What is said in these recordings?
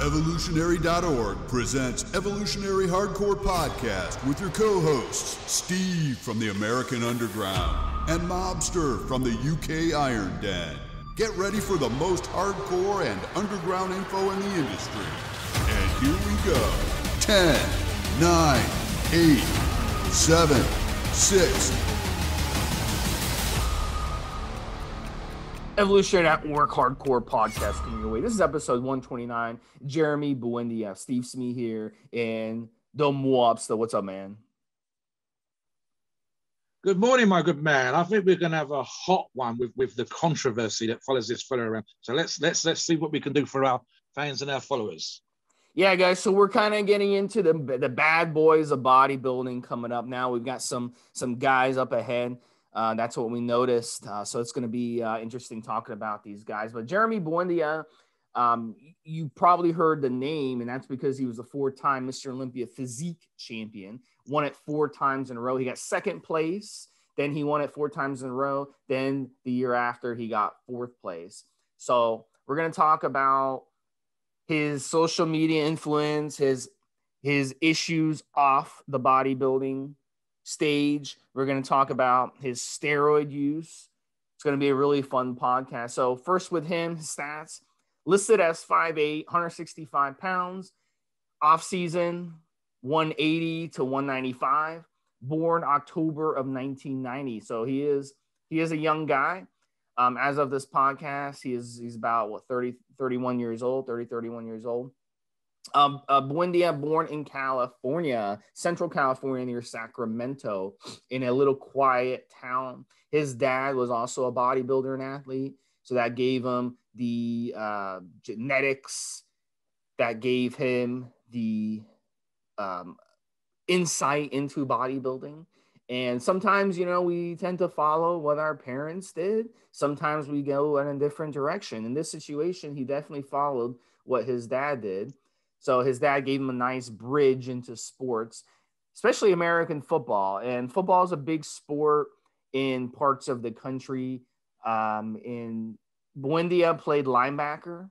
Evolutionary.org presents Evolutionary Hardcore Podcast with your co-hosts, Steve from the American Underground and Mobster from the UK Iron Den. Get ready for the most hardcore and underground info in the industry. And here we go. 10, 9, 8, 7, 6. Evolutionary Hardcore Podcast coming your way. This is episode 129. Jeremy Buendia, Stevesmi here, and Da Mobster. What's up, man? Good morning, my good man. I think we're going to have a hot one with the controversy that follows this fella around. So let's see what we can do for our fans and our followers. Yeah, guys. So we're kind of getting into the bad boys of bodybuilding coming up now. We've got some guys up ahead. That's what we noticed. So it's going to be interesting talking about these guys. But Jeremy Buendia, you probably heard the name, and that's because he was a 4-time Mr. Olympia Physique champion, won it 4 times in a row. He got 2nd place. Then he won it 4 times in a row. Then the year after, he got 4th place. So we're going to talk about his social media influence, his issues off the bodybuilding stage. We're going to talk about his steroid use. It's going to be a really fun podcast. So first with him, his stats listed as 5'8", 165 pounds, off season 180 to 195, born October of 1990. So he is a young guy. As of this podcast, he's about 31 years old. Buendia, born in California, Central California near Sacramento, in a little quiet town. His dad was also a bodybuilder and athlete, so that gave him the genetics, that gave him the insight into bodybuilding. And sometimes, we tend to follow what our parents did. Sometimes we go in a different direction. In this situation, he definitely followed what his dad did. So his dad gave him a nice bridge into sports, especially American football. And football is a big sport in parts of the country. Buendia played linebacker.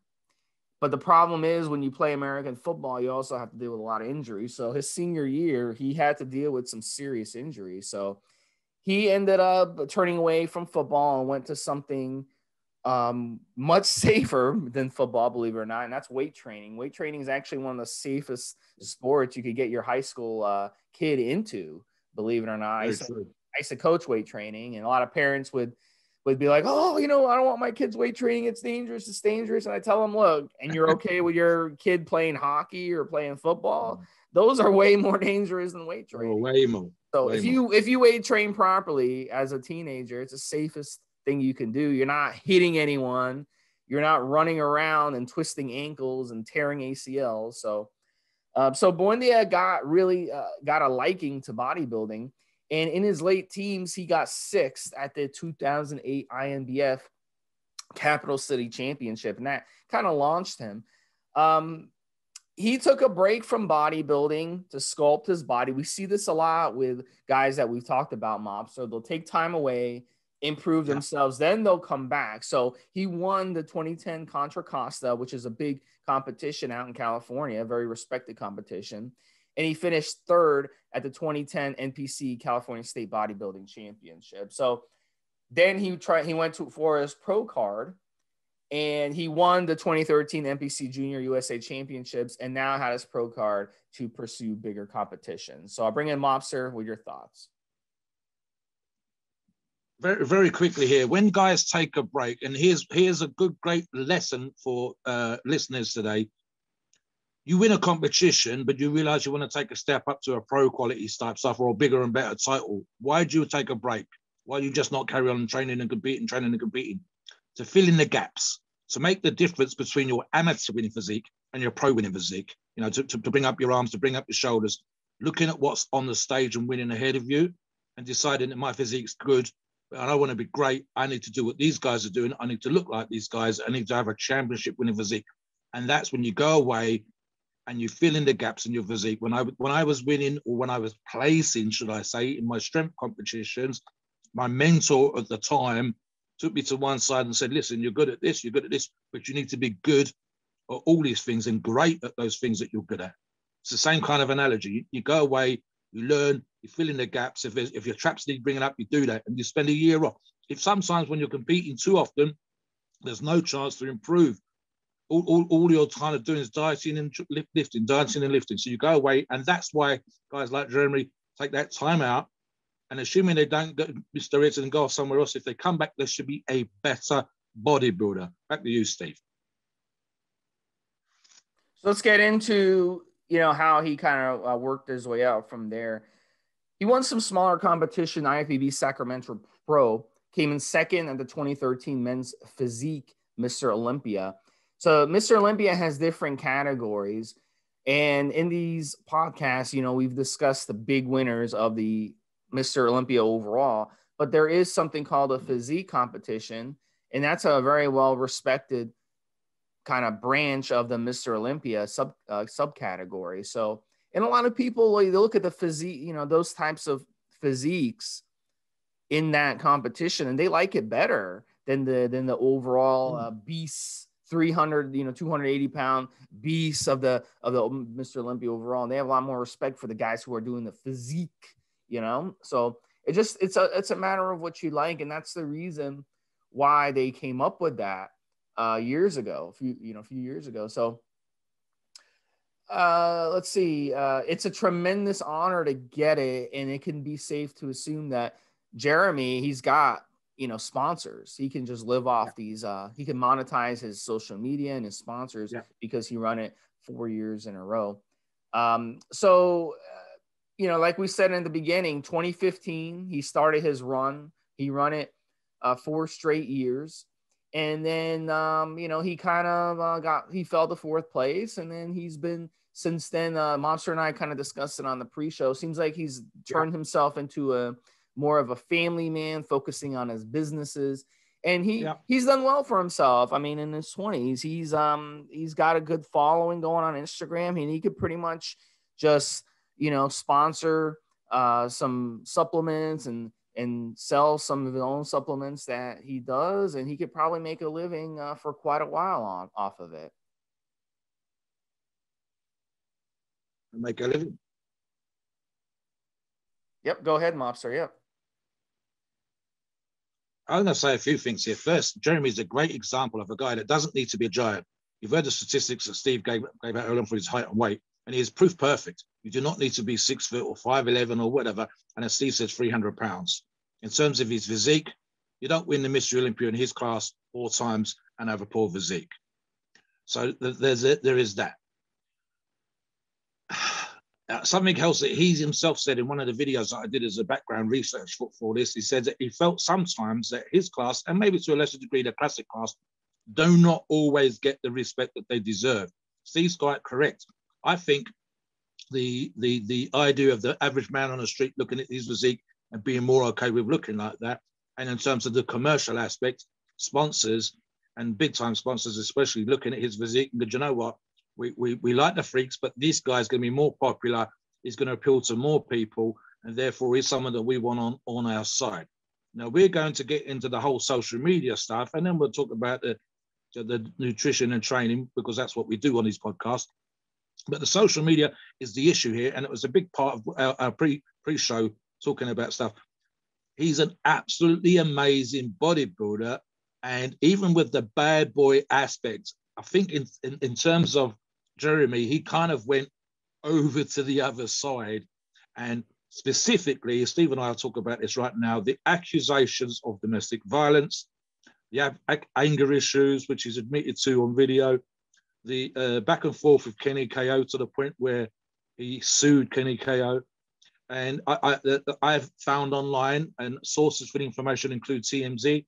But the problem is when you play American football, you also have to deal with a lot of injuries. So his senior year, he had to deal with some serious injuries. So he ended up turning away from football and went to something much safer than football, believe it or not, and that's weight training. Weight training is actually one of the safest sports you could get your high school kid into, believe it or not. I used to coach weight training, and a lot of parents would be like, oh, I don't want my kids weight training. It's dangerous. And I tell them, look, and you're okay with your kid playing hockey or playing football? Those are way more dangerous than weight training. Oh, way more. So if you weight train properly as a teenager, it's the safest thing you can do. You're not hitting anyone. You're not running around and twisting ankles and tearing ACLs. So Buendia got a liking to bodybuilding. And in his late teens, he got 6th at the 2008 INBF Capital City Championship, and that kind of launched him. He took a break from bodybuilding to sculpt his body. We see this a lot with guys that we've talked about, Mobster. They'll take time away, improve themselves, then they'll come back. So he won the 2010 Contra Costa, which is a big competition out in California, a very respected competition. And he finished 3rd at the 2010 NPC California State Bodybuilding Championship. So then he went for his pro card, and he won the 2013 NPC Junior USA Championships, and now had his pro card to pursue bigger competitions. So I'll bring in Mobster with your thoughts. Very, very quickly here. When guys take a break, and here's a great lesson for listeners today. You win a competition, but you realize you want to take a step up to a pro quality type stuff or a bigger and better title. Why do you take a break? Why do you just not carry on training and competing? To fill in the gaps, to make the difference between your amateur winning physique and your pro winning physique. To bring up your arms, to bring up your shoulders, looking at what's on the stage and winning ahead of you, and deciding that my physique's good, and I want to be great. I need to do what these guys are doing. I need to look like these guys. I need to have a championship winning physique. And that's when you go away and you fill in the gaps in your physique. When I was winning, or when I was placing, should I say, in my strength competitions, my mentor at the time took me to one side and said, listen, you're good at this, but you need to be good are all these things and great at those things that you're good at. It's the same kind of analogy. You go away, you learn, you fill in the gaps. If your traps need bringing up, you do that, and you spend a year off. If sometimes when you're competing too often, there's no chance to improve. All you're kind of doing is dieting and lifting, dieting and lifting. So you go away, and that's why guys like Jeremy take that time out, and assuming they don't go steroids and go off somewhere else, if they come back, there should be a better bodybuilder. Back to you, Steve. So let's get into, you know, how he kind of worked his way out from there. He won some smaller competition. IFBB Sacramento Pro came in second at the 2013 men's Physique Mr. Olympia. So Mr. Olympia has different categories. And in these podcasts, you know, we've discussed the big winners of the Mr. Olympia overall, but there is something called a physique competition. And that's a very well-respected kind of branch of the Mr. Olympia subcategory. So, and a lot of people, they look at the physique, you know, those types of physiques in that competition, and they like it better than the overall beast 300, you know, 280-pound beasts of the Mr. Olympia overall. And they have a lot more respect for the guys who are doing the physique, you know. So it's a matter of what you like, and that's the reason why they came up with that years ago, a few years ago. So let's see. It's a tremendous honor to get it, and it can be safe to assume that Jeremy, he's got, you know, sponsors. He can just live off these. He can monetize his social media and his sponsors because he run it 4 years in a row. So, you know, like we said in the beginning, 2015, he started his run. He run it 4 straight years. And then, you know, he kind of he fell to 4th place. And then he's been, since then, Mobster and I kind of discussed it on the pre-show. Seems like he's turned himself into more of a family man, focusing on his businesses. And he's done well for himself. I mean, in his 20s, he's got a good following going on Instagram, and he could pretty much just, you know, sponsor some supplements and sell some of his own supplements that he does, and he could probably make a living for quite a while off of it. Make a living. Yep, go ahead, Mobster. Yep. I'm going to say a few things here. First, Jeremy's a great example of a guy that doesn't need to be a giant. You've heard the statistics that Steve gave out earlier for his height and weight, and he is proof perfect. You do not need to be 6 foot or 5'11" or whatever, and as Steve says, 300 pounds. In terms of his physique, you don't win the Mr. Olympia in his class 4 times and have a poor physique. So there is that. Something else that he himself said in one of the videos that I did as a background research for this, he said that he felt sometimes that his class, and maybe to a lesser degree the classic class, do not always get the respect that they deserve. Steve's quite correct. I think the idea of the average man on the street looking at his physique and being more okay with looking like that, and in terms of the commercial aspect, sponsors and big time sponsors especially looking at his physique and go, you know what? We like the freaks, but this guy's going to be more popular. He's going to appeal to more people, and therefore he's someone that we want on our side. Now, we're going to get into the whole social media stuff, and then we'll talk about the nutrition and training, because that's what we do on these podcasts. But the social media is the issue here, and it was a big part of our pre-show talking about stuff. He's an absolutely amazing bodybuilder, and even with the bad boy aspect, I think in terms of Jeremy, he kind of went over to the other side. And specifically, Steve and I will talk about this right now, the accusations of domestic violence, the anger issues, which he's admitted to on video, the back and forth with Kenny KO to the point where he sued Kenny KO. And I've found online, and sources for the information include TMZ,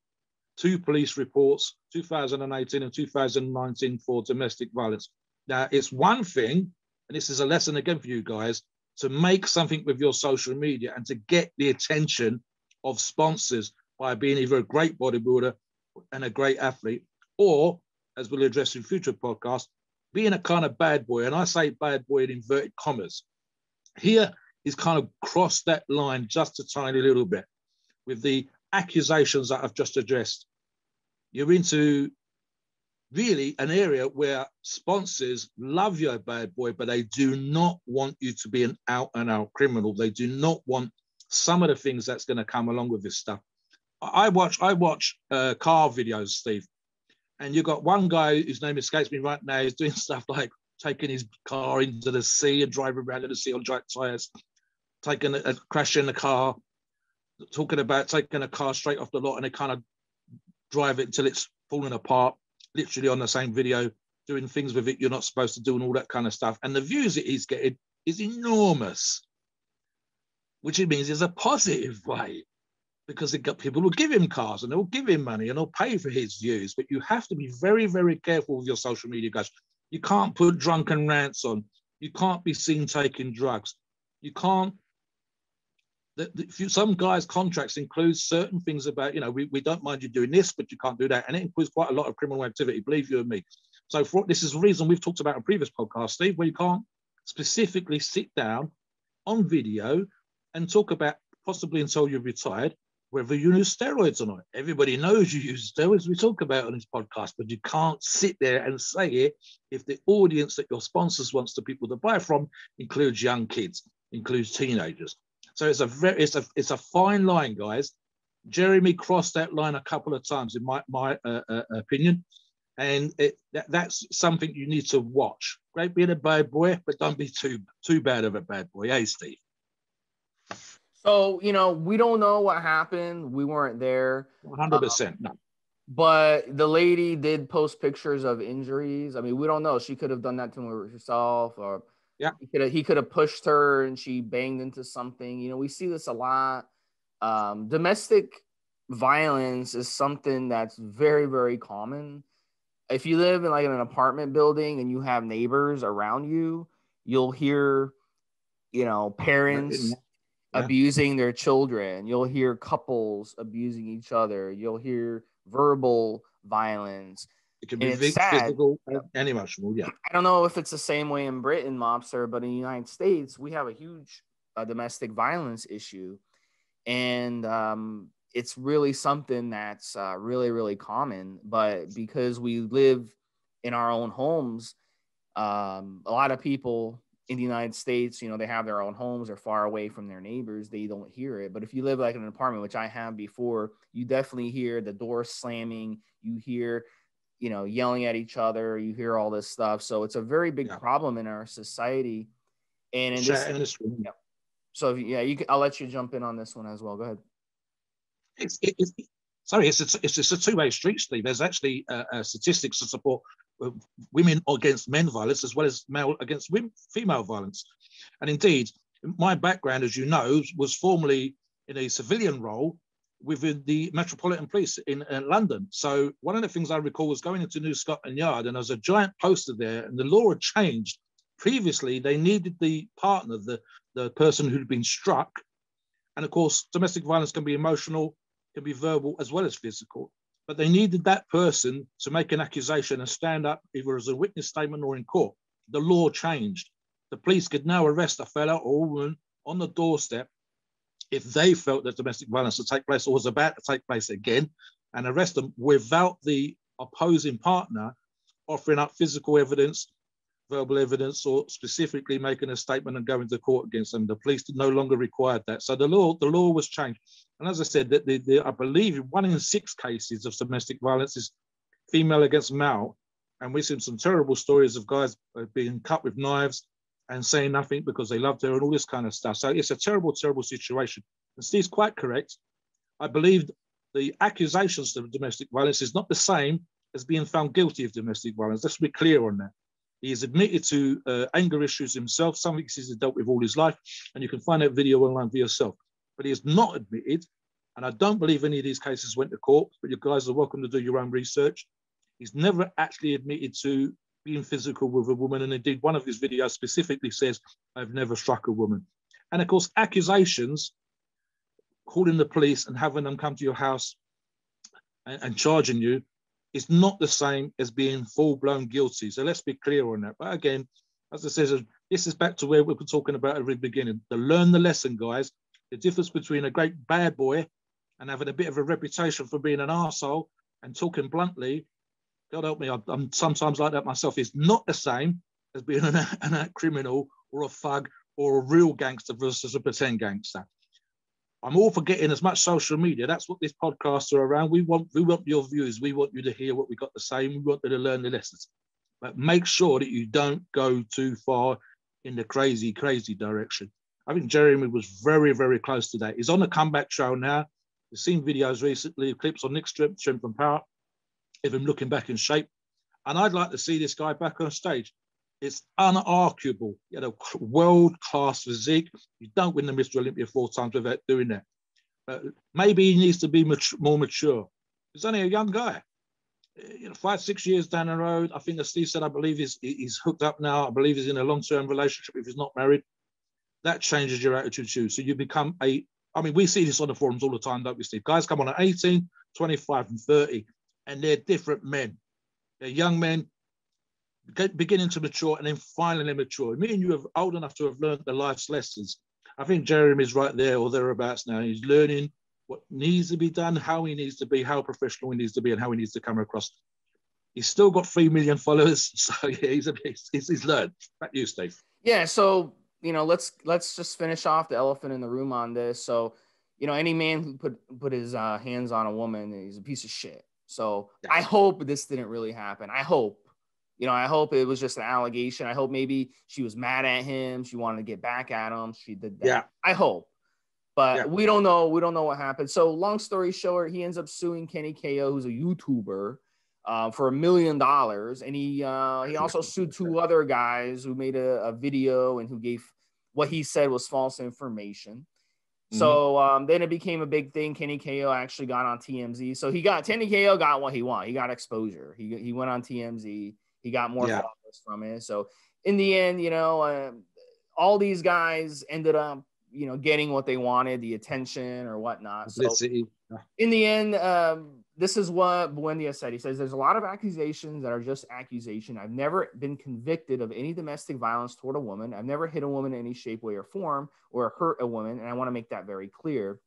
2 police reports, 2018 and 2019, for domestic violence. Now, it's one thing, and this is a lesson again for you guys, to make something with your social media and to get the attention of sponsors by being either a great bodybuilder and a great athlete, or, as we'll address in future podcasts, being a kind of bad boy. And I say bad boy in inverted commas. Here, he's kind of crossed that line just a tiny little bit with the accusations that I've just addressed. You're into really an area where sponsors love you, bad boy, but they do not want you to be an out-and-out criminal. They do not want some of the things that's going to come along with this stuff. I watch car videos, Steve, and you got one guy whose name escapes me right now. He's doing stuff like taking his car into the sea and driving around in the sea on dry tires, taking a crash in the car, talking about taking a car straight off the lot and they kind of drive it until it's falling apart, literally on the same video, doing things with it you're not supposed to do and all that kind of stuff. And the views that he's getting is enormous, which it means is a positive way, because they got people who give him cars and they'll give him money and they'll pay for his views. But you have to be very, very careful with your social media, guys. You can't put drunken rants on. You can't be seen taking drugs. You can't. Some guys' contracts include certain things about, we don't mind you doing this, but you can't do that. And it includes quite a lot of criminal activity, believe you and me. So this is the reason we've talked about in previous podcasts, Steve, where you can't specifically sit down on video and talk about, possibly until you're retired, whether you use steroids or not. Everybody knows you use steroids, we talk about on this podcast, but you can't sit there and say it if the audience that your sponsors wants the people to buy from includes young kids, includes teenagers. So it's a fine line, guys. Jeremy crossed that line a couple of times, in my opinion, and that's something you need to watch. Great being a bad boy, but don't be too bad of a bad boy, eh, Steve? So, we don't know what happened. We weren't there. 100%, no. But the lady did post pictures of injuries. I mean, we don't know. She could have done that to herself, or he could have pushed her and she banged into something. We see this a lot. Domestic violence is something that's very, very common. If you live in an apartment building and you have neighbors around you, you'll hear, parents abusing their children. You'll hear couples abusing each other. You'll hear verbal violence. It can be physical and emotional, yeah. I don't know if it's the same way in Britain, Mobster, but in the United States, we have a huge domestic violence issue. And it's really something that's really, really common. But because we live in our own homes, a lot of people in the United States, they have their own homes, they're far away from their neighbors, they don't hear it. But if you live in an apartment, which I have before, you definitely hear the door slamming, you hear, yelling at each other, you hear all this stuff. So it's a very big problem in our society. And in this, so I'll let you jump in on this one as well. Go ahead. It's a two-way street, Steve. There's actually statistics to support women against men violence as well as male against female violence. And indeed, my background, as you know, was formerly in a civilian role within the Metropolitan Police in London. So one of the things I recall was going into New Scotland Yard, and there was a giant poster there, and the law had changed. Previously, they needed the partner, the person who'd been struck. And of course, domestic violence can be emotional, can be verbal as well as physical. But they needed that person to make an accusation and stand up either as a witness statement or in court. The law changed. The police could now arrest a fella or woman on the doorstep if they felt that domestic violence would take place or was about to take place again, and arrest them without the opposing partner offering up physical evidence, verbal evidence, or specifically making a statement and going to court against them. The police no longer required that. So the law was changed. And as I said, I believe 1 in 6 cases of domestic violence is female against male. And we've seen some terrible stories of guys being cut with knives and saying nothing because they loved her and all this kind of stuff. So it's a terrible, terrible situation. And Steve's quite correct. I believe the accusations of domestic violence is not the same as being found guilty of domestic violence. Let's be clear on that. He is admitted to anger issues himself, something he's dealt with all his life, and you can find that video online for yourself. But he is not admitted, and I don't believe any of these cases went to court, but you guys are welcome to do your own research. He's never actually admitted to being physical with a woman, and indeed one of his videos specifically says, I've never struck a woman. And of course, accusations, calling the police and having them come to your house and charging you, is not the same as being full-blown guilty. So let's be clear on that. But again, as I said, this is back to where we were talking about at the very beginning. To learn the lesson, guys, the difference between a great bad boy and having a bit of a reputation for being an arsehole and talking bluntly God help me, I'm sometimes like that myself. It's not the same as being an criminal or a thug or a real gangster versus a pretend gangster. I'm all for getting as much social media. That's what this podcasts are around. We want your views. We want you to hear what we got to say. We want you to learn the lessons. But make sure that you don't go too far in the crazy, crazy direction. I think Jeremy was very, very close to that. He's on the comeback trail now. We've seen videos recently, clips on Nick Strength and Power, of him looking back in shape. And I'd like to see this guy back on stage. It's unarguable. You know, world-class physique. You don't win the Mr. Olympia 4 times without doing that. Maybe he needs to be more mature. He's only a young guy. 5-6 years down the road, I think as Steve said, I believe he's hooked up now. I believe he's in a long-term relationship if he's not married. That changes your attitude too. So you become we see this on the forums all the time, don't we, Steve? Guys come on at 18, 25, and 30, and they're different men. They're young men beginning to mature and then finally mature. Me and you are old enough to have learned the life's lessons. I think Jeremy's right there or thereabouts now. He's learning what needs to be done, how he needs to be, how professional he needs to be, and how he needs to come across. He's still got 3 million followers, so yeah, he's learned. Back to you, Steve. Yeah, so let's just finish off the elephant in the room on this. So, any man who put his hands on a woman, he's a piece of shit. So yeah. I hope this didn't really happen. I hope it was just an allegation. I hope maybe she was mad at him. She wanted to get back at him. She did that. Yeah. I hope. But we don't know. We don't know what happened. So long story short, he ends up suing Kenny KO, who's a YouTuber, for $1 million. And he also sued 2 other guys who made a video and who gave what he said was false information. Mm-hmm. So then it became a big thing. Kenny KO actually got on TMZ. So Kenny KO got what he wanted. He got exposure. He went on TMZ. He got more followers from it. So in the end, all these guys ended up, getting what they wanted, the attention or whatnot. So in the end, this is what Buendia said. He says, there's a lot of accusations that are just accusation. I've never been convicted of any domestic violence toward a woman. I've never hit a woman in any shape, way, or form, or hurt a woman. And I want to make that very clear.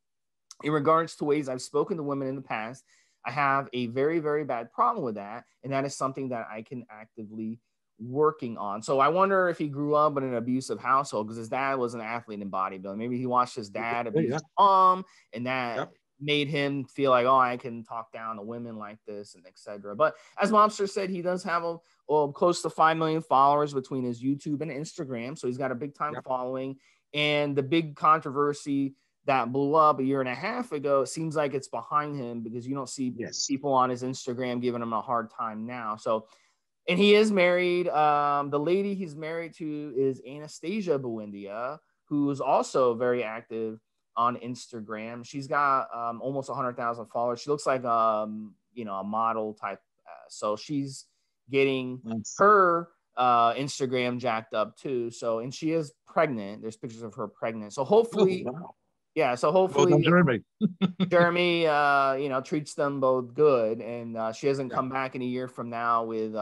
In regards to ways I've spoken to women in the past, I have a very, very bad problem with that. And that is something that I can actively working on. So I wonder if he grew up in an abusive household because his dad was an athlete in bodybuilding. Maybe he watched his dad abuse his mom, and that made him feel like, oh, I can talk down to women like this and etc. But as Mobster said, he does have close to 5 million followers between his YouTube and Instagram. So he's got a big time following. And the big controversy that blew up a year and a half ago, it seems like it's behind him because you don't see people on his Instagram giving him a hard time now. So, and he is married. The lady he's married to is Anastasia Buendia, who is also very active on Instagram. She's got almost 100,000 followers. She looks like a model type. So she's getting her Instagram jacked up too. So, and she is pregnant. There's pictures of her pregnant. So hopefully, so hopefully Jeremy, treats them both good, and she hasn't come back in a year from now with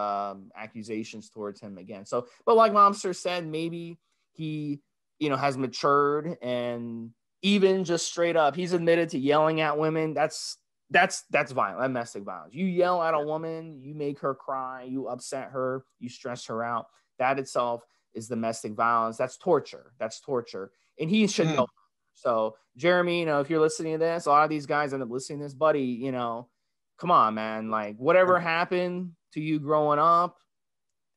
accusations towards him again. So, but like Mobster said, maybe he, has matured, and even just straight up, he's admitted to yelling at women. That's violent, that's domestic violence. You yell at a woman, you make her cry, you upset her, you stress her out. That itself is domestic violence. That's torture. And he should know. So, Jeremy, if you're listening to this, a lot of these guys end up listening to this, buddy, come on, man. Like, whatever happened to you growing up,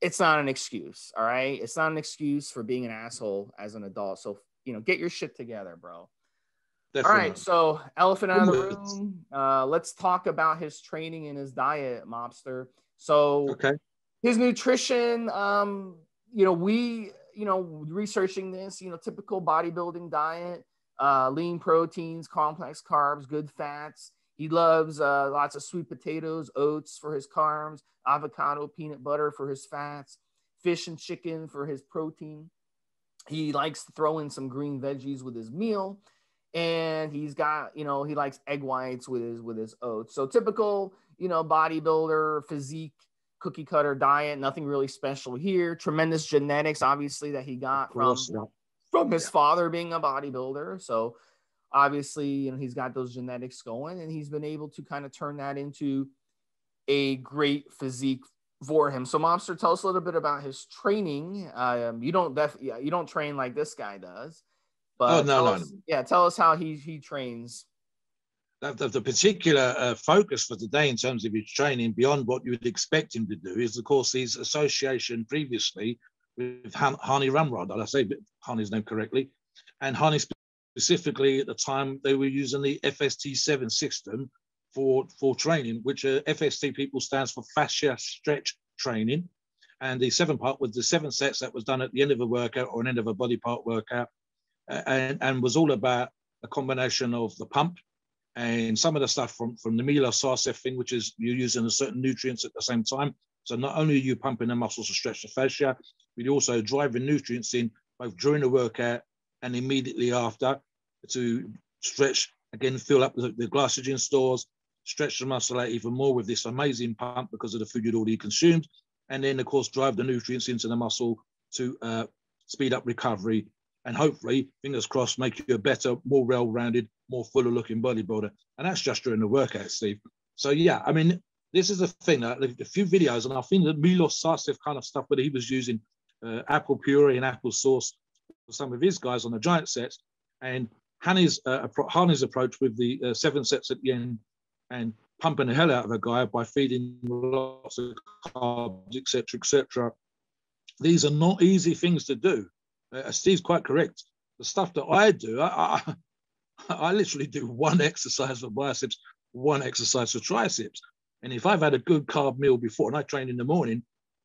it's not an excuse, all right? It's not an excuse for being an asshole as an adult. So, get your shit together, bro. Definitely. All right, so elephant out of the room. Let's talk about his training and his diet, Mobster. So, his nutrition, researching this, typical bodybuilding diet. Lean proteins, complex carbs, good fats. He loves lots of sweet potatoes, oats for his carbs, avocado, peanut butter for his fats, fish and chicken for his protein. He likes to throw in some green veggies with his meal, and he's got, he likes egg whites with his oats. So typical, bodybuilder, physique, cookie cutter diet. Nothing really special here. Tremendous genetics, obviously, that he got from his father being a bodybuilder. So obviously, he's got those genetics going, and he's been able to kind of turn that into a great physique for him. So Mobster, tell us a little bit about his training. You don't train like this guy does, but no. Tell us how he trains. The particular focus for today in terms of his training, beyond what you would expect him to do, is of course his association previously with Hani Ramrod. Did I say Hani's name correctly? And Hani specifically at the time, they were using the FST7 system for training, which FST people stands for fascia stretch training. And the 7 part was the 7 sets that was done at the end of a workout or an end of a body part workout, and was all about a combination of the pump and some of the stuff from the Mila Sarcef thing, which is you're using a certain nutrients at the same time. So not only are you pumping the muscles to stretch the fascia, but you're also driving nutrients in both during the workout and immediately after to stretch, again, fill up the glycogen stores, stretch the muscle out even more with this amazing pump because of the food you'd already consumed. And then, of course, drive the nutrients into the muscle to speed up recovery and hopefully, fingers crossed, make you a better, more well-rounded, more fuller-looking bodybuilder. And that's just during the workout, Steve. So, yeah, I mean, this is the thing. A few videos, and I think the Milos Sarcev kind of stuff, but he was using apple puree and apple sauce for some of his guys on the giant sets. And Hani's approach with the 7 sets at the end and pumping the hell out of a guy by feeding lots of carbs, etc. These are not easy things to do. Steve's quite correct. The stuff that I do, I literally do one exercise for biceps, one exercise for triceps. And if I've had a good carb meal before and I train in the morning,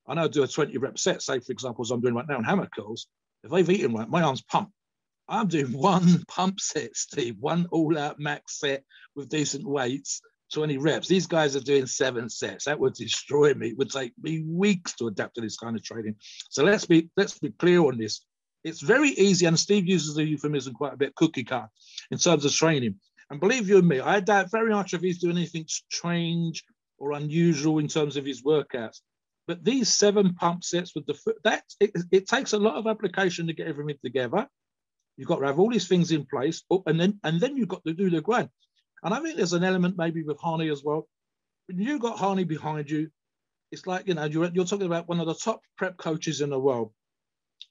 and I do a 20 rep set, say, for example, as I'm doing right now in hammer curls, if I've eaten right, my arms pump. I'm doing one pump set, Steve, one all-out max set with decent weights, 20 reps. These guys are doing 7 sets. That would destroy me. It would take me weeks to adapt to this kind of training. So let's be clear on this. It's very easy, and Steve uses the euphemism quite a bit, cookie cut, in terms of training. And believe you me, I doubt very much if he's doing anything strange or unusual in terms of his workouts. But these 7 pump sets with the foot, it takes a lot of application to get everything together. You've got to have all these things in place, and then you've got to do the grind. And I think there's an element maybe with Hani as well. When you've got Hani behind you, it's like, you're talking about one of the top prep coaches in the world.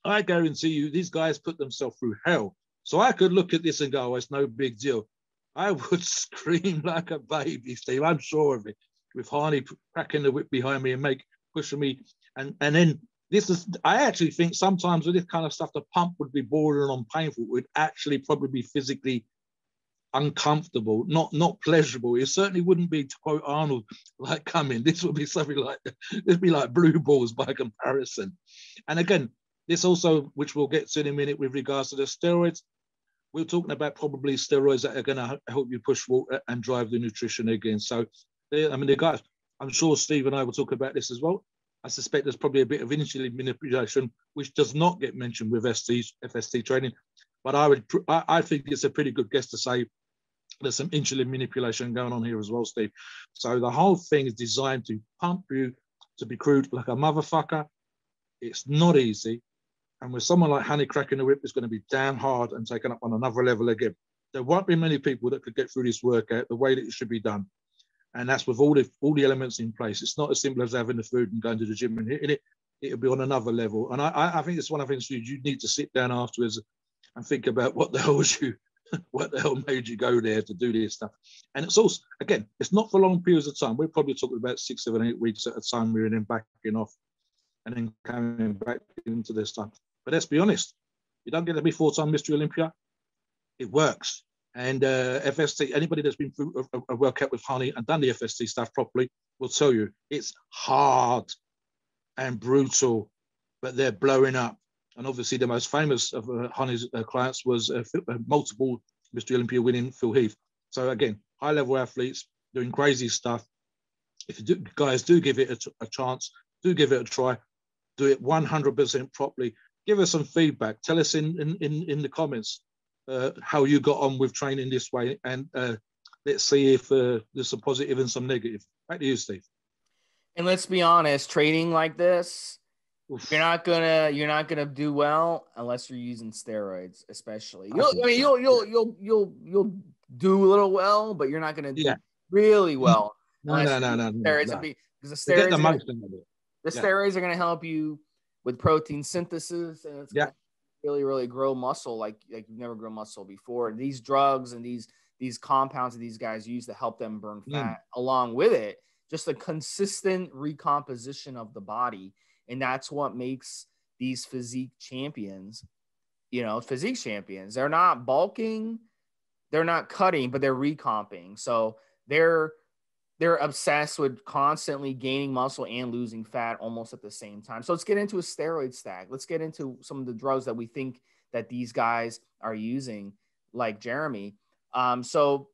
I guarantee you, these guys put themselves through hell. So I could look at this and go, oh, it's no big deal. I would scream like a baby, Steve. I'm sure of it. With Hani cracking the whip behind me and pushing me. And then I actually think sometimes with this kind of stuff, the pump would be bordering on painful. It would actually probably be physically uncomfortable, not pleasurable. It certainly wouldn't be, to quote Arnold, like coming. This would be something like, it'd be like blue balls by comparison. And again, this also, which we'll get to in a minute with regards to the steroids, we're talking about probably steroids that are going to help you push and drive the nutrition again. So, the guys, I'm sure Steve and I will talk about this as well. I suspect there's probably a bit of insulin manipulation, which does not get mentioned with FST training. But I think it's a pretty good guess to say there's some insulin manipulation going on here as well, Steve. So the whole thing is designed to pump you to be crude like a motherfucker. It's not easy. And with someone like Hani cracking the whip, it's going to be damn hard and taken up on another level again. There won't be many people that could get through this workout the way that it should be done. And that's with all the elements in place. It's not as simple as having the food and going to the gym and hitting it. It'll be on another level. And I think it's one of the things you need to sit down afterwards and think about what the hell made you go there to do this stuff. And it's also, again, it's not for long periods of time. We're probably talking about 6, 7, 8 weeks at a time. We're then backing off and then coming back into this stuff. But let's be honest, you don't get to be 4-time Mr. Olympia. It works. And FST, anybody that's been through a workout with Hani and done the FST stuff properly will tell you it's hard and brutal, but they're blowing up. And obviously the most famous of Hani's clients was multiple Mr. Olympia winning Phil Heath. So again, high-level athletes doing crazy stuff. If you guys do give it a chance, do give it a try, do it 100% properly. Give us some feedback. Tell us in the comments how you got on with training this way, and let's see if there's some positive and some negative. Back to you, Steve. And let's be honest, training like this, oof, you're not gonna do well unless you're using steroids, especially. You'll do a little well, but you're not gonna do really well. No. Steroids, because the To get steroids the are gonna, most out of it. the steroids are going to help you with protein synthesis, and it's going to really grow muscle like you've never grown muscle before. These drugs and these compounds that these guys use to help them burn fat, along with it, just a consistent recomposition of the body, and that's what makes these physique champions. Physique champions. They're not bulking, they're not cutting, but they're recomping. So they're obsessed with constantly gaining muscle and losing fat almost at the same time. So let's get into a steroid stack. Let's get into some of the drugs that we think that these guys are using, like Jeremy. So,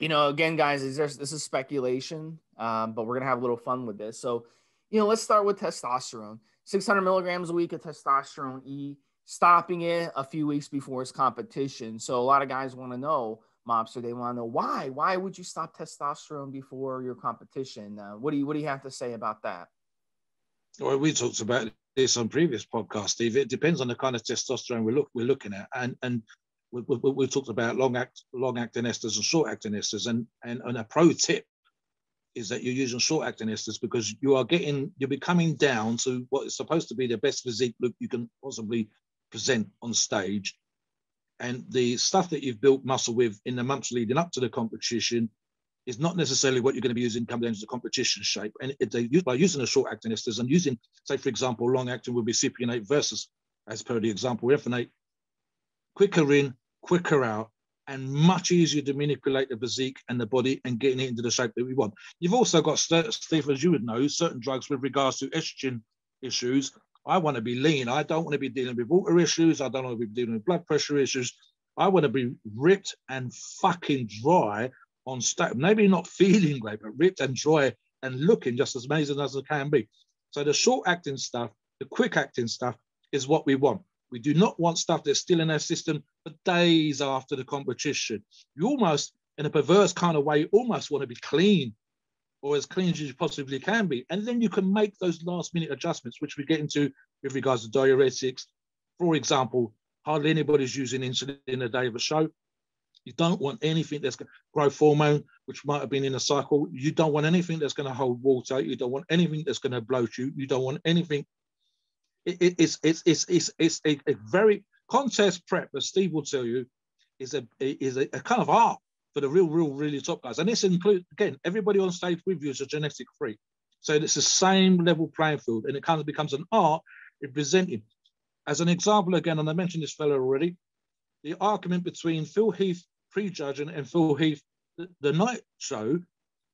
again, guys, this is speculation, but we're going to have a little fun with this. So, let's start with testosterone. 600 milligrams a week of testosterone E, stopping it a few weeks before his competition. So a lot of guys want to know, Mobster, they want to know why would you stop testosterone before your competition? What do you have to say about that? Well, we talked about this on previous podcasts, Steve. It depends on the kind of testosterone we're looking at, and we talked about long acting esters and short acting esters, and a pro tip is that you're using short acting esters because you're becoming down to what is supposed to be the best physique look you can possibly present on stage. And the stuff that you've built muscle with in the months leading up to the competition is not necessarily what you're going to be using coming down to the competition shape. And by using the short acting esters and using, say, for example, long acting will be cypionate versus, as per the example, ephenate, quicker in, quicker out, and much easier to manipulate the physique and the body and getting it into the shape that we want. You've also got, Steve, as you would know, certain drugs with regards to estrogen issues. I want to be lean. I don't want to be dealing with water issues. I don't want to be dealing with blood pressure issues. I want to be ripped and fucking dry on stage. Maybe not feeling great, but ripped and dry and looking just as amazing as it can be. So the short acting stuff, the quick acting stuff is what we want. We do not want stuff that's still in our system for days after the competition. You almost, in a perverse kind of way, almost want to be clean, or as clean as you possibly can be. And then you can make those last minute adjustments, which we get into with regards to diuretics. For example, hardly anybody's using insulin a day of a show. You don't want anything that's going to growth hormone, which might have been in a cycle. You don't want anything that's going to hold water. You don't want anything that's going to bloat you. You don't want anything. It's a very contest prep, as Steve will tell you, is a kind of art for the really top guys. And this includes, again, everybody on stage with you is a genetic freak. So it's the same level playing field, and it kind of becomes an art in presenting. As an example, again, and I mentioned this fellow already, the argument between Phil Heath prejudging and Phil Heath the night show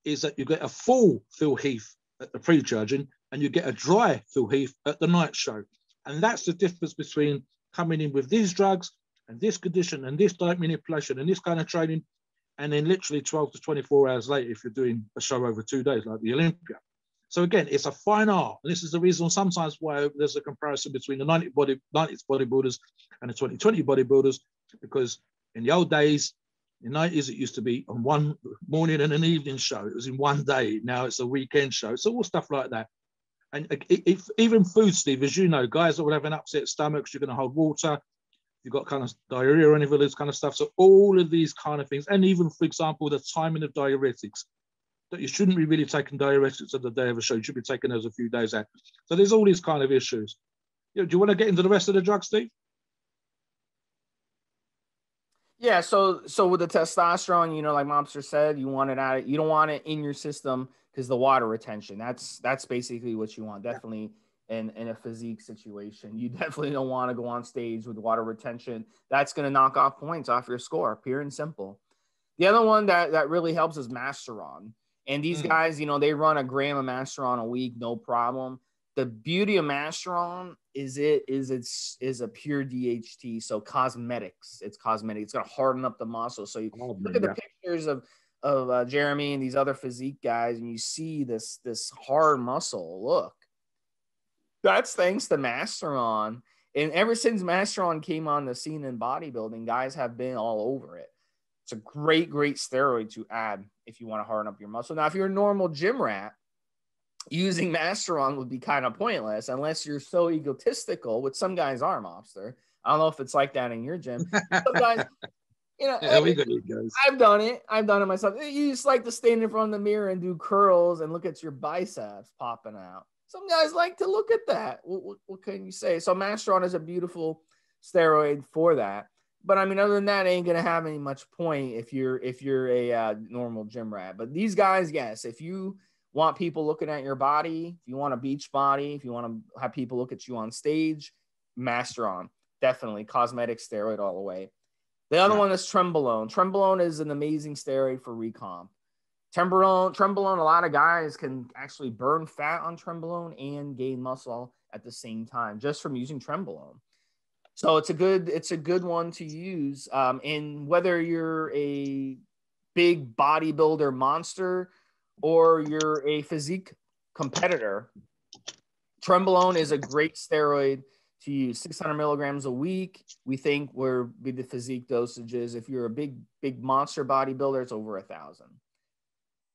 is that you get a full Phil Heath at the prejudging and you get a dry Phil Heath at the night show. And that's the difference between coming in with these drugs and this condition and this diet manipulation and this kind of training, and then literally 12 to 24 hours later if you're doing a show over 2 days like the Olympia. So again, it's a fine art. And this is the reason sometimes why there's a comparison between the 90s bodybuilders and the 2020 bodybuilders, because in the old days, in the 90s, it used to be on one morning and an evening show. It was in one day. Now it's a weekend show. So all stuff like that. And if even food, Steve, as you know, guys that will have an upset stomach, you're going to hold water. You've got kind of diarrhea or any of this kind of stuff. So all of these kind of things, and even, for example, the timing of diuretics, that you shouldn't be really taking diuretics on the day of a show. You should be taking those a few days out. So there's all these kind of issues. Do you want to get into the rest of the drugs, Steve? Yeah, so with the testosterone, like Mobster said, you want it out. You don't want it in your system because the water retention. That's basically what you want. Definitely in a physique situation, you definitely don't want to go on stage with water retention. That's going to knock off points off your score, pure and simple. The other one that really helps is Masteron. And these guys, they run a gram of Masteron a week, no problem. The beauty of Masteron is it's a pure DHT, so cosmetics. It's cosmetic. It's going to harden up the muscle. So you look at the pictures of Jeremy and these other physique guys, and you see this hard muscle. Look, that's thanks to Masteron. And ever since Masteron came on the scene in bodybuilding, guys have been all over it. It's a great steroid to add if you want to harden up your muscle. Now, if you're a normal gym rat, using Masteron would be kind of pointless unless you're so egotistical, which some guys are, Mobster. I don't know if it's like that in your gym. Yeah, we got you guys. I've done it. I've done it myself. You just like to stand in front of the mirror and do curls and look at your biceps popping out. Some guys like to look at that. What can you say? So Masteron is a beautiful steroid for that. But I mean, other than that, it ain't gonna have any much point if you're a normal gym rat. But these guys, yes, if you want people looking at your body, if you want a beach body, if you want to have people look at you on stage, Masteron, definitely cosmetic steroid all the way. The other one is Trenbolone. Trenbolone is an amazing steroid for recomp. Trenbolone, a lot of guys can actually burn fat on Trenbolone and gain muscle at the same time just from using Trenbolone. So it's a good one to use. And whether you're a big bodybuilder monster or you're a physique competitor, Trenbolone is a great steroid to use. 600 milligrams a week. We think will be the physique dosages. If you're a big monster bodybuilder, it's over 1,000.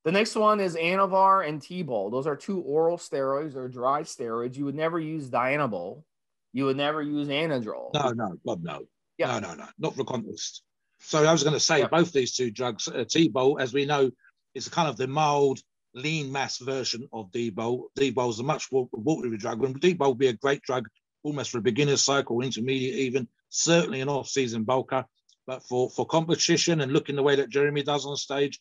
The next one is Anavar and T-Bol. Those are two oral steroids or dry steroids. You would never use Dianabol. You would never use Anadrol. No, God, no. Yeah. No, not for contest. So I was going to say both these two drugs, T-Bol, as we know, is kind of the mild, lean mass version of D-Bol. D-Bol is a much watery drug. And D-Bol would be a great drug almost for a beginner cycle, intermediate even, certainly an off-season bulker. But for competition and looking the way that Jeremy does on stage,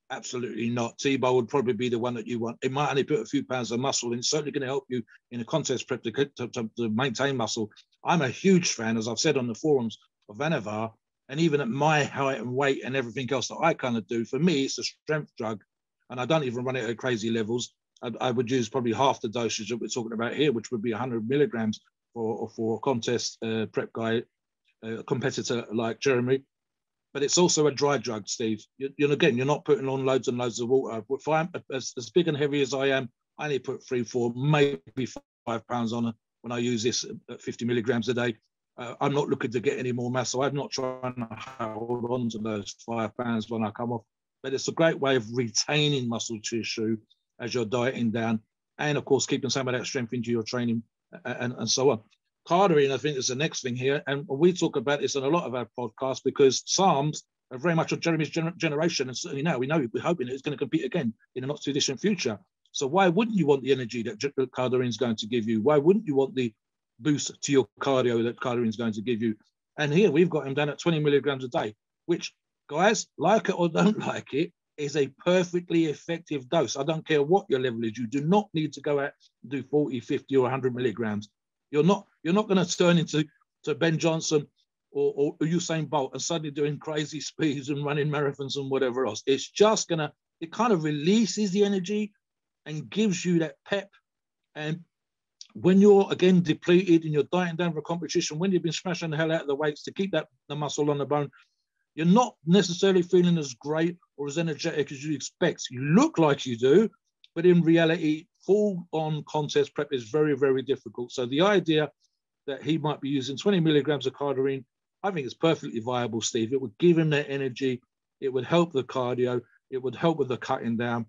absolutely not. T-Bol would probably be the one that you want. It might only put a few pounds of muscle, and it's certainly going to help you in a contest prep to maintain muscle. I'm a huge fan, as I've said on the forums, of Anavar, and even at my height and weight and everything else that I kind of do, for me, it's a strength drug, and I don't even run it at crazy levels. I would use probably half the dosage that we're talking about here, which would be 100 milligrams for a contest prep guy, a competitor like Jeremy. But it's also a dry drug, Steve. Again, you're not putting on loads and loads of water. If I'm as big and heavy as I am, I only put 3, 4, maybe 5 pounds on it when I use this at 50 milligrams a day. I'm not looking to get any more mass, so I'm not trying to hold on to those 5 pounds when I come off. But it's a great way of retaining muscle tissue as you're dieting down, and of course keeping some of that strength into your training and so on. Cardarine, I think, is the next thing here. And we talk about this on a lot of our podcasts because SARMs are very much of Jeremy's generation. And certainly now we're hoping it's going to compete again in a not too distant future. So why wouldn't you want the energy that Cardarine is going to give you? Why wouldn't you want the boost to your cardio that Cardarine is going to give you? And here we've got him down at 20 milligrams a day, which, guys, like it or don't like it, is a perfectly effective dose. I don't care what your level is. You do not need to go out and do 40, 50 or 100 milligrams. You're not going to turn into Ben Johnson or Usain Bolt and suddenly doing crazy speeds and running marathons and whatever else. It's just it kind of releases the energy and gives you that pep. And when you're, again, depleted and you're dieting down for a competition, when you've been smashing the hell out of the weights to keep the muscle on the bone, you're not necessarily feeling as great or as energetic as you expect. You look like you do, but in reality, full-on contest prep is very, very difficult. So the idea that he might be using 20 milligrams of Cardarine, I think it's perfectly viable, Steve. It would give him that energy. It would help the cardio. It would help with the cutting down.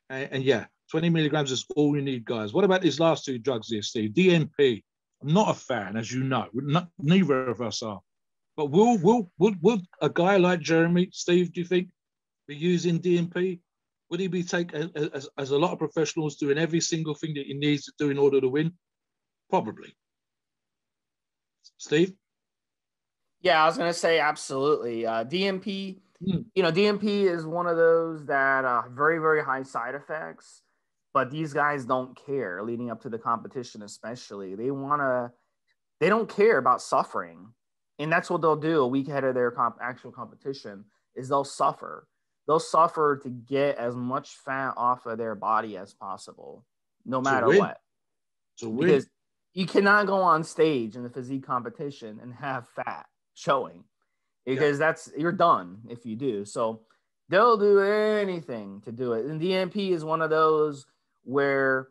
And yeah, 20 milligrams is all you need, guys. What about these last two drugs here, Steve? DNP. I'm not a fan, as you know. Neither of us are. But would a guy like Jeremy, Steve, do you think, be using DNP? Would he be as a lot of professionals doing every single thing that he needs to do in order to win? Probably. Steve? Yeah, I was going to say absolutely. DNP, DNP is one of those that very, very high side effects, but these guys don't care leading up to the competition, especially. They don't care about suffering. And that's what they'll do a week ahead of their actual competition is they'll suffer. They'll suffer to get as much fat off of their body as possible, no matter what. Because you cannot go on stage in the physique competition and have fat showing because you're done if you do. So they'll do anything to do it. And DNP is one of those where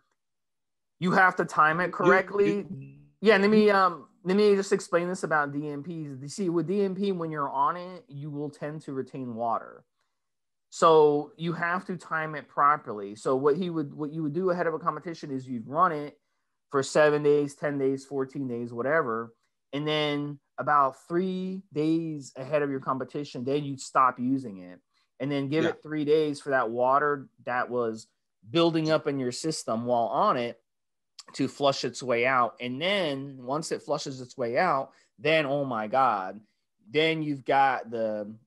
you have to time it correctly. Let me just explain this about DNPs. You see, with DNP, when you're on it, you will tend to retain water. So you have to time it properly. So what you would do ahead of a competition is you'd run it for 7 days, 10 days, 14 days, whatever. And then about 3 days ahead of your competition, then you'd stop using it, and then give it 3 days for that water that was building up in your system while on it to flush its way out. And then once it flushes its way out, then, oh my God, then you've got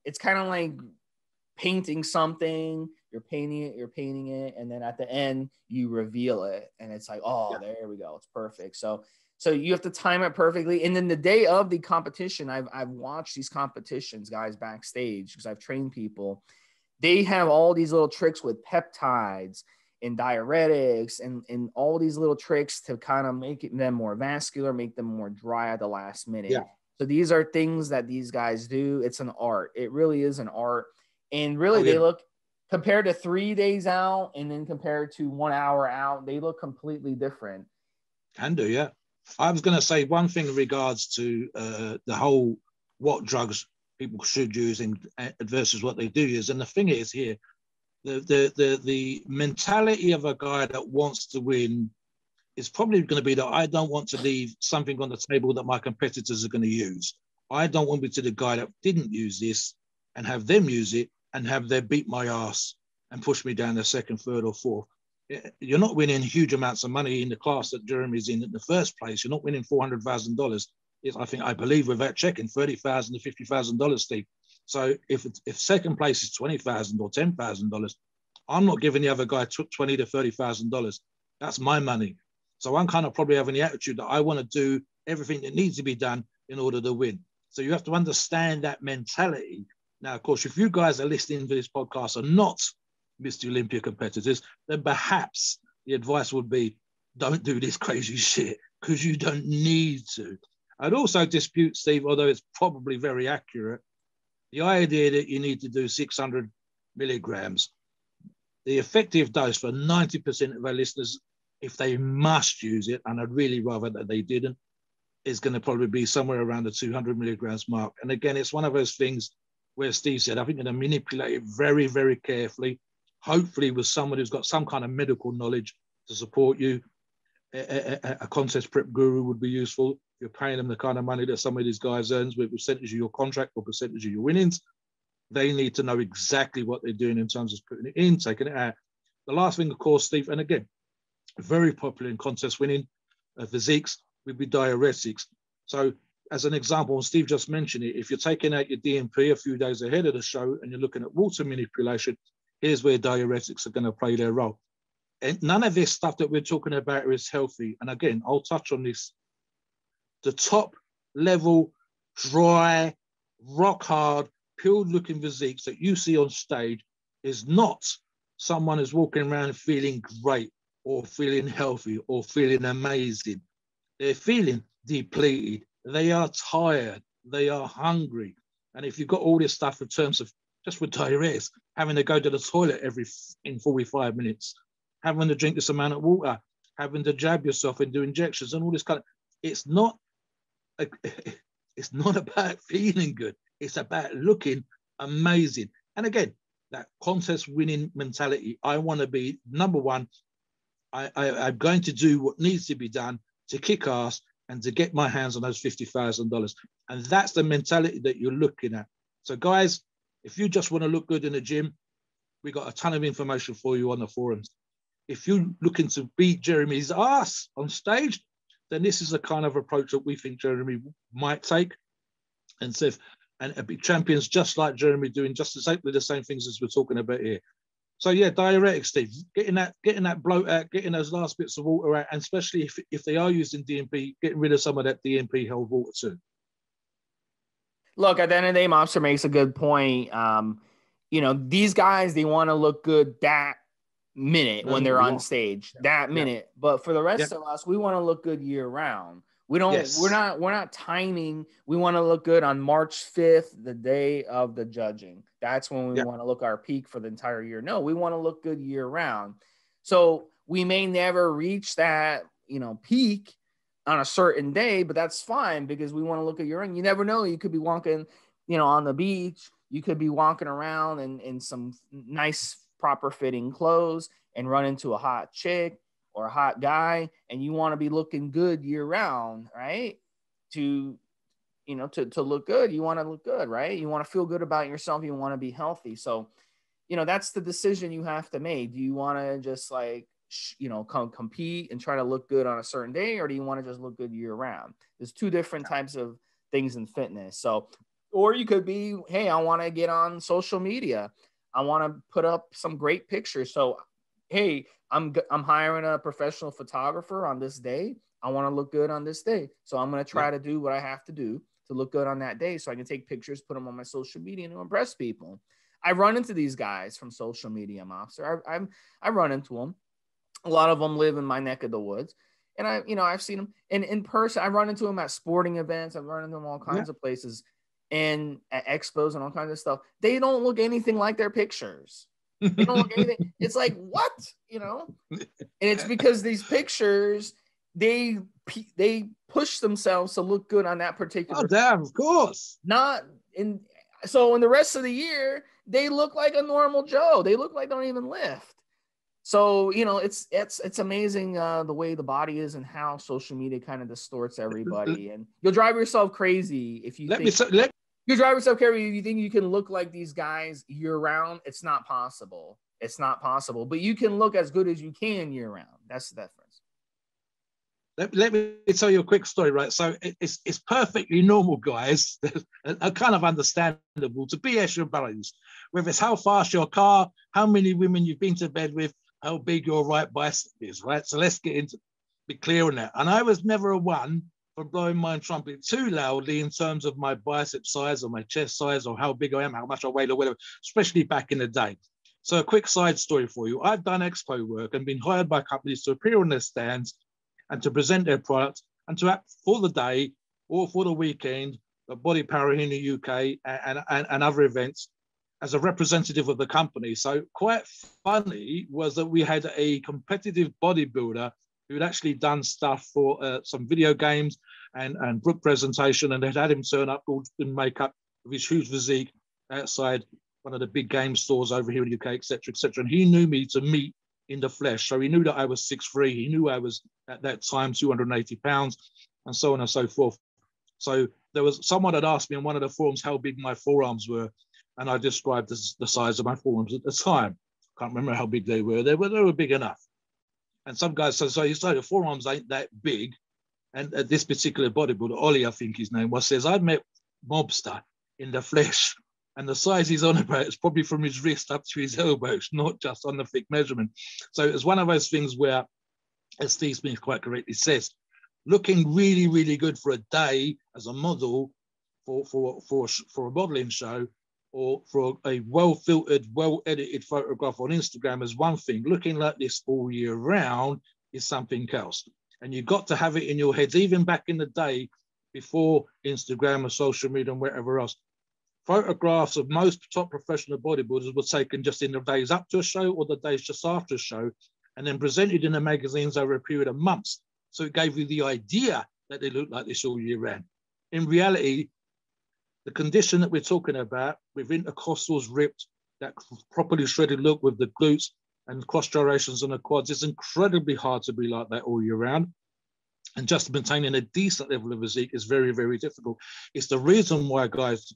it's kind of like painting something. You're painting it. And then at the end you reveal it and it's like, oh, there we go. It's perfect. So you have to time it perfectly. And then the day of the competition, I've watched these competitions, guys, backstage, because I've trained people. They have all these little tricks with peptides and diuretics and all these little tricks to kind of make them more vascular, make them more dry at the last minute. Yeah. So these are things that these guys do. It's an art. It really is an art. And really, they look, compared to 3 days out and then compared to 1 hour out, they look completely different. Can do, yeah. I was going to say one thing in regards to the whole what drugs people should use versus what they do use. And the thing is here, the mentality of a guy that wants to win is probably going to be that I don't want to leave something on the table that my competitors are going to use. I don't want to be to the guy that didn't use this and have them use it and have them beat my ass and push me down the second, third, or fourth. You're not winning huge amounts of money in the class that Jeremy's in the first place. You're not winning $400,000. I believe without checking, $30,000 to $50,000, Steve. So if second place is $20,000 or $10,000, I'm not giving the other guy $20,000 to $30,000. That's my money. So I'm kind of probably having the attitude that I want to do everything that needs to be done in order to win. So you have to understand that mentality. Now, of course, if you guys are listening to this podcast are not Mr. Olympia competitors, then perhaps the advice would be, don't do this crazy shit because you don't need to. I'd also dispute, Steve, although it's probably very accurate, the idea that you need to do 600 milligrams. The effective dose for 90% of our listeners, if they must use it, and I'd really rather that they didn't, is going to probably be somewhere around the 200 milligrams mark. And again, it's one of those things where Steve said, I think you're going to manipulate it very, very carefully, hopefully with someone who's got some kind of medical knowledge to support you. A contest prep guru would be useful. You're paying them the kind of money that some of these guys earns with percentage of your contract or percentage of your winnings. They need to know exactly what they're doing in terms of putting it in, taking it out. The last thing, of course, Steve, and again, very popular in contest winning, physiques, would be diuretics. So as an example, and Steve just mentioned it, if you're taking out your DMP a few days ahead of the show and you're looking at water manipulation, here's where diuretics are going to play their role. And none of this stuff that we're talking about is healthy. And again, I'll touch on this. The top level, dry, rock hard, peeled looking physiques that you see on stage is not someone who's walking around feeling great or feeling healthy or feeling amazing. They're feeling depleted. They are tired. They are hungry. And if you've got all this stuff in terms of just with diarrhea, having to go to the toilet in 45 minutes, having to drink this amount of water, having to jab yourself and do injections and all this kind of, it's not about feeling good. It's about looking amazing. And again, that contest winning mentality. I want to be number one. I'm going to do what needs to be done to kick ass and to get my hands on those $50,000. And that's the mentality that you're looking at. So guys, if you just want to look good in the gym, we got a ton of information for you on the forums. If you're looking to beat Jeremy's ass on stage, then this is the kind of approach that we think Jeremy might take. And so and be champions just like Jeremy, doing just exactly the same things as we're talking about here. So yeah, diuretics, Steve, getting that bloat out, getting those last bits of water out, and especially if they are using DMP, getting rid of some of that DMP held water too. Look, at the end of the day, Mobster makes a good point. These guys, they want to look good that minute when they're on stage, that minute. But for the rest of us, we want to look good year round. We don't, we're not timing. We want to look good on March 5th, the day of the judging. That's when we want to look our peak for the entire year. No, we want to look good year round. So we may never reach that, peak on a certain day, but that's fine because we want to look at your end. You never know. You could be walking, on the beach. You could be walking around in some nice, proper fitting clothes and run into a hot chick or a hot guy, and you want to be looking good year round, right? To, you know, to look good, you want to look good, right? You want to feel good about yourself. You want to be healthy. So, you know, that's the decision you have to make. Do you want to just like, you know, compete and try to look good on a certain day, or do you want to just look good year round? There's two different types of things in fitness. So, or you could be, hey, I want to get on social media. I want to put up some great pictures. So, hey, I'm hiring a professional photographer on this day. I want to look good on this day. So I'm going to try to do what I have to do to look good on that day, so I can take pictures, put them on my social media, and to impress people. I run into these guys from social media, Mobster. I run into them. A lot of them live in my neck of the woods. And I've seen them in person. I run into them at sporting events. I've run into them all kinds of places, and at expos and all kinds of stuff. They don't look anything like their pictures. They don't look anything. It's like, what, you know? And it's because these pictures, they push themselves to look good on that particular. Oh, damn, of course. So in the rest of the year, they look like a normal Joe. They look like they don't even lift. So, you know, it's amazing the way the body is and how social media kind of distorts everybody. And you'll drive yourself crazy if you you drive yourself crazy if you think you can look like these guys year round. It's not possible. It's not possible. But you can look as good as you can year round. That's the difference. Let me tell you a quick story, right? So it's perfectly normal, guys, and kind of understandable to be extra balanced. Whether it's how fast your car, how many women you've been to bed with, how big your right bicep is, right? So let's be clear on that. And I was never one for blowing my trumpet too loudly in terms of my bicep size or my chest size or how big I am, how much I weigh or whatever, especially back in the day. So a quick side story for you. I've done expo work and been hired by companies to appear on their stands and to present their products and to act for the day or for the weekend at Body Power in the UK and other events as a representative of the company. So quite funny was that we had a competitive bodybuilder who had actually done stuff for some video games and book presentation, and they'd had him turn up all in makeup with his huge physique outside one of the big game stores over here in the UK, et cetera, and he knew me to meet in the flesh. So he knew that I was 6'3". He knew I was at that time 280 pounds and so on and so forth. So there was someone had asked me in one of the forums how big my forearms were, and I described the size of my forearms at the time. Can't remember how big they were. They were big enough. And some guys said, so you say the forearms ain't that big. And this particular bodybuilder, Ollie, I think his name was, says, I met Mobster in the flesh, and the size he's on about is probably from his wrist up to his elbows, not just on the thick measurement. So it's one of those things where, as Steve Smith quite correctly says, looking really, really good for a day as a model for a modeling show or for a well-filtered, well-edited photograph on Instagram is one thing. Looking like this all year round is something else. And you've got to have it in your heads, even back in the day before Instagram or social media and whatever else. Photographs of most top professional bodybuilders were taken just in the days up to a show or the days just after a show, and then presented in the magazines over a period of months. So it gave you the idea that they looked like this all year round. In reality, the condition that we're talking about with intercostals ripped, that properly shredded look with the glutes and cross gyrations on the quads, is incredibly hard to be like that all year round. And just maintaining a decent level of physique is very, very difficult. It's the reason why guys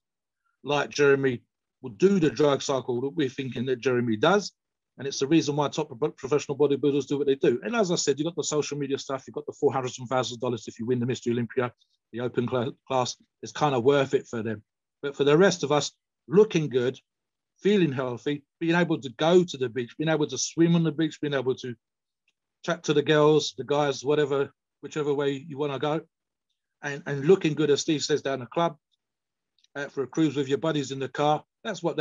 like Jeremy will do the drug cycle that we're thinking that Jeremy does. And it's the reason why top professional bodybuilders do what they do. And as I said, you've got the social media stuff, you've got the $400,000 and $1,000 if you win the Mystery Olympia, the open class, it's kind of worth it for them. But for the rest of us, looking good, feeling healthy, being able to go to the beach, being able to swim on the beach, being able to chat to the girls, the guys, whatever, whichever way you want to go, and looking good, as Steve says, down the club, for a cruise with your buddies in the car. That's what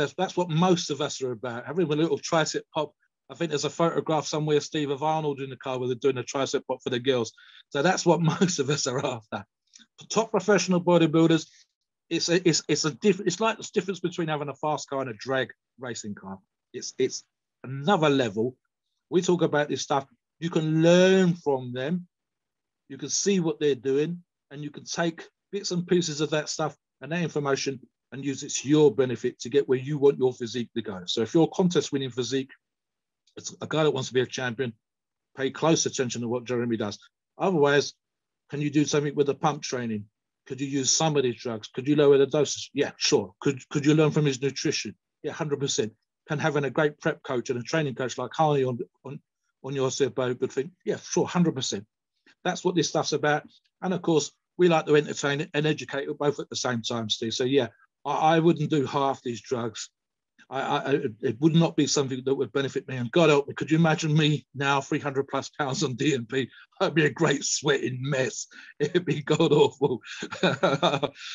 most of us are about. Having a little tricep pop. I think there's a photograph somewhere, Steve, of Arnold in the car where they're doing a tricep pop for the girls. So that's what most of us are after. For top professional bodybuilders, it's like the difference between having a fast car and a drag racing car. It's another level. We talk about this stuff. You can learn from them. You can see what they're doing, and you can take bits and pieces of that stuff and that information and use it to your benefit to get where you want your physique to go. So if you're contest winning physique, it's a guy that wants to be a champion, pay close attention to what Jeremy does. Otherwise, can you do something with the pump training? Could you use some of these drugs? Could you lower the doses? Yeah, sure. Could you learn from his nutrition? Yeah, 100%. Can having a great prep coach and a training coach like Harley on your CFO a good thing? Yeah, sure, 100%. That's what this stuff's about. And of course, we like to entertain and educate both at the same time, Steve. So yeah, I wouldn't do half these drugs. It would not be something that would benefit me. And God help me, could you imagine me now 300 plus pounds on DNP? I'd be a great sweating mess. It'd be god awful.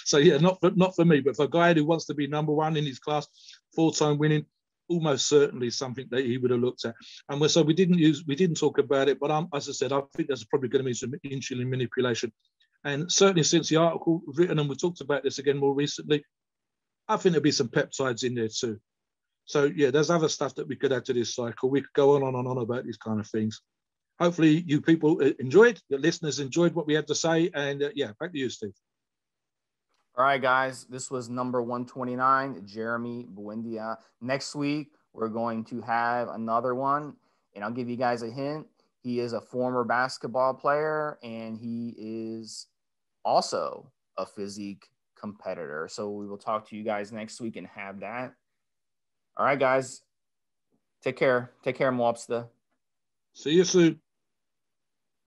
So yeah, not for me, but for a guy who wants to be number one in his class, full-time winning, almost certainly something that he would have looked at. And so we didn't talk about it, but as I said, I think there's probably going to be some insulin manipulation. And certainly since the article was written, and we talked about this again more recently, I think there'll be some peptides in there too. So yeah, there's other stuff that we could add to this cycle. We could go on and on about these kind of things. Hopefully you people enjoyed, the listeners enjoyed what we had to say. And yeah, back to you, Steve. All right, guys, this was number 129, Jeremy Buendia. Next week, we're going to have another one, and I'll give you guys a hint. He is a former basketball player, and he is also a physique competitor. So we will talk to you guys next week and have that. All right, guys. Take care. Take care, Mobster. See you soon.